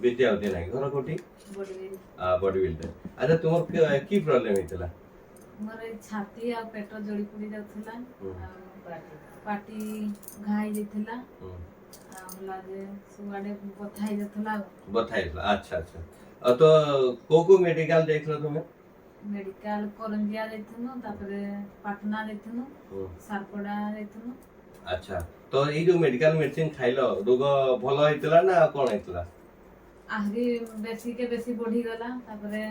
विद्यावती नायक घर कोठी body body builder. अच्छा तुम की प्रॉब्लम हेतला? मोर छाती आ पेट जोड़ी पड़ी जाउथला पाटी घाई जेथला होला जे सुआडे बथाई जाथला बताइला। अच्छा अच्छा तो को मेडिकल देखलो तुमे? मेडिकल करंजिया जेथनु तापरे पटना जेथनु सारपड़ा जेथनु। अच्छा तो ये जो मेडिकल मेडिसिन खाइलो रोग भलो हेतला ना कोन हेतला? आहरी बेसी के बेसी बढ़ी गला तापरे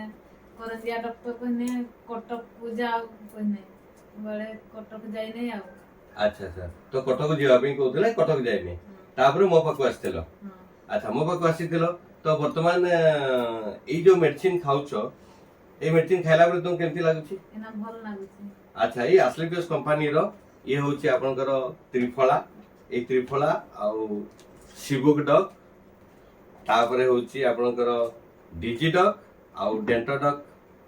करंजिया डॉक्टर कहने कटक को जाओ कहने बड़े कटक जाई नै आ। अच्छा अच्छा तो कटक जीवा पे कहउतले कटक जाय नै तापरे मो पाखु आस्थिलो। अच्छा मो पाखु आस्थिलो तो वर्तमान ई जो मेडिसिन खाउछो ए मेडिसिन खाइला बेले तुम केमति लागुची? एना भल लागुची। अच्छा ये आस्लेपियस कंपनी रो ये होची आपनकर त्रिफला ए त्रिफला आउ शिबुक डॉग तापरे होची आपनकर डिजिडॉग आउ डेंटोडॉग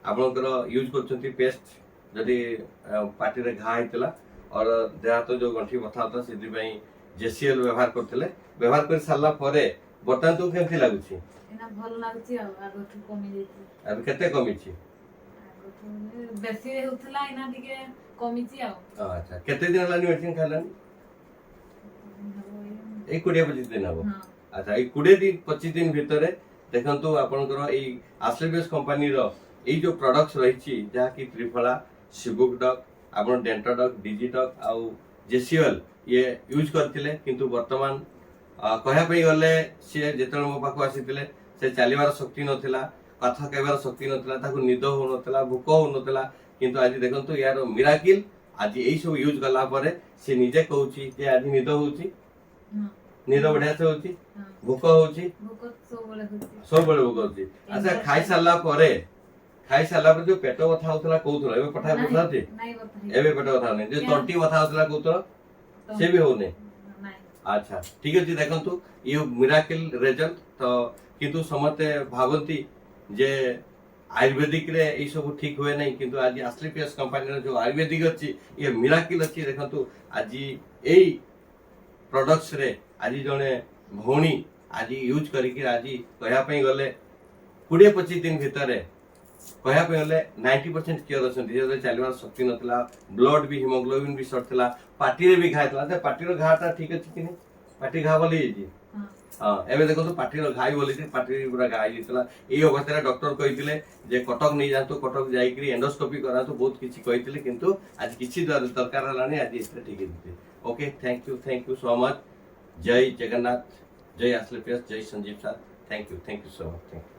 आपनकर यूज करछंती पेस्ट जदी पाटी रे घा हेतला और देहा तो जो गंठी बथा होता सेति पई जेसीएल व्यवहार करथिले व्यवहार कर सारला परे बर्तमान तो केमति लागुची? एना भल लागुची आ आगोठु कमी जेती। अब केते कमिची? आगोठु बेसी होतला एना दिके कमिची आ। अच्छा केते दिन लानी मेडिसिन खालानी? ए 20-25 दिन हबो। अच्छा ए 20-25 दिन भितरे देखंतु आपनकर ए आस्लेबियस कंपनी रो ए जो प्रोडक्ट्स रहिची जा कि त्रिफला शिबुक डॉग आपन डेंटोडॉग डिजिडॉग आउ जेसीएल ये यूज करथिले किंतु वर्तमान कहया पे गले से जेतल मो पाखु आसीथिले से चालिबार शक्ति नथिला कथा कहबार शक्ति नथिला ताकु निद हो नथिला भूख हो नथिला किंतु आज देखंतु यार मिराकिल आज एई सब यूज गला परे से निजे कहूची जे आज निद होउची निद बढ़िया से होउची भूख होउची भूख सब बळे भूख होउची। अच्छा खाई सारला पर जो पेट बथा होतला कहउतला एबे पठा बथाती एबे पेट बथा नै जो तंटी बथा होतला कहउतला से भी होने। अच्छा ठीक अछि देखंतु ये मिराकिल रिजल्ट तो किंतु समते भावंती जे आयुर्वेदिक रे ई सब ठीक होए नै किंतु आज आस्लेपियस कंपनी रे जो आयुर्वेदिक अछि ये मिराकिल अछि देखंतु आज एई प्रोडक्ट्स रे आज जने भौणी आज यूज करिक आज कहया पे गले 20-25 दिन भितरे कहया पे गले 90% क्योर अछन जे चालिबार शक्ति नथला ब्लड भी हीमोग्लोबिन भी सटथला पाटी रे भी घायतला ते पाटी रो घाटा ठीक अछि कि नै पाटी घा बोली जी हां एबे देखो तो पाटी रो घाई बोली जे पाटी पूरा घाई जितला एई अवस्था रे डॉक्टर कहितिले जे कटक नै जानतो कटक जाई करी एंडोस्कोपी करातो बहुत किछि कहितिले किंतु आज किछि दरकार हलानी आज इस्ते ठीक है। Okay thank you so much. जय जगन्नाथ जय आस्लेपियस जय Sanjeev sir thank you so much thank you.